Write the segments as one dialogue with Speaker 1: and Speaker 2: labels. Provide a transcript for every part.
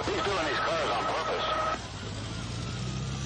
Speaker 1: He's doing these cars on purpose.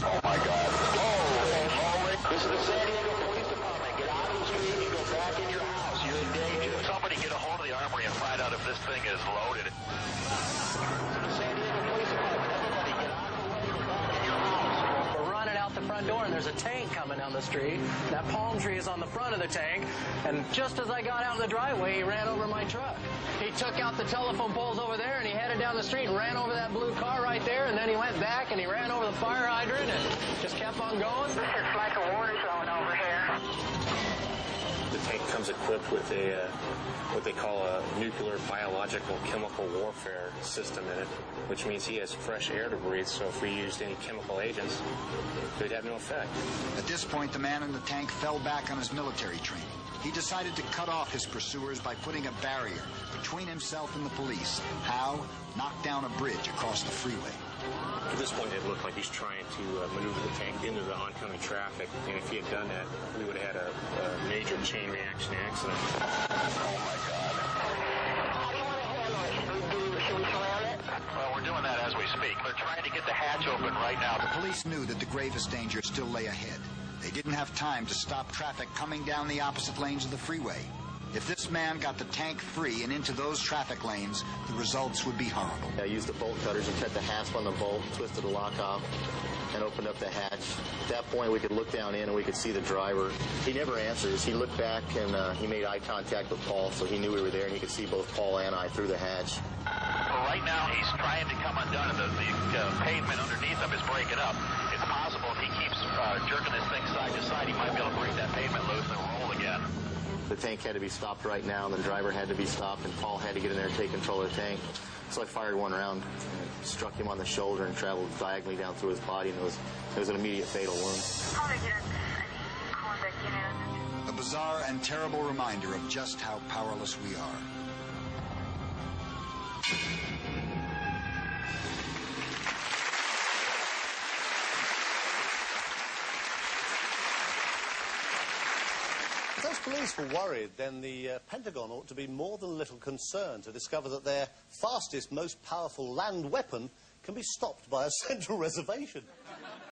Speaker 1: Oh, my God. Oh, this is the San Diego Police Department. Get out of the street and go back in your house. You're in danger. Somebody get a hold of the armory and find out if this thing is loaded. This is the San Diego Police Department. Everybody get out of the way. Go back in your house.
Speaker 2: We're running out the front door, and there's a tank coming down the street. That palm tree is on the front of the tank, and just as I got out in the driveway, he ran over my truck. He took out the telephone poles over there, and he headed down the street and ran over that blue car right there, and then he went back and he ran over the fire hydrant and just kept on going.
Speaker 3: This is like a war zone over here.
Speaker 4: The tank comes equipped with a what they call a nuclear, biological, chemical warfare system in it, which means he has fresh air to breathe, so if we used any chemical agents, it would have no effect.
Speaker 5: At this point, the man in the tank fell back on his military training. He decided to cut off his pursuers by putting a barrier between himself and the police. How? Knock down a bridge across the freeway.
Speaker 4: At this point, it looked like he's trying to maneuver the tank into the oncoming traffic, and if he had done that, we would have had a major chain reaction accident.
Speaker 1: Oh, my God.
Speaker 3: How do you want to handle it? Should we slam it?
Speaker 1: Well, we're doing that as we speak. They're trying to get the hatch open right now.
Speaker 5: The police knew that the gravest danger still lay ahead. They didn't have time to stop traffic coming down the opposite lanes of the freeway. If this man got the tank free and into those traffic lanes, the results would be horrible.
Speaker 6: I used the bolt cutters and cut the hasp on the bolt, twisted the lock off, and opened up the hatch. At that point, we could look down in and we could see the driver. He never answers. He looked back and he made eye contact with Paul, so he knew we were there, and he could see both Paul and I through the hatch.
Speaker 1: Right now, he's trying to come undone, and the pavement underneath him is breaking up. It's possible if he keeps jerking this thing side to side, he might be able to break that pavement loose and roll again.
Speaker 6: The tank had to be stopped right now, and the driver had to be stopped, and Paul had to get in there and take control of the tank. So I fired one round, and struck him on the shoulder and traveled diagonally down through his body, and it was an immediate fatal wound.
Speaker 5: A bizarre and terrible reminder of just how powerless we are.
Speaker 7: If those police were worried, then the Pentagon ought to be more than a little concerned to discover that their fastest, most powerful land weapon can be stopped by a central reservation.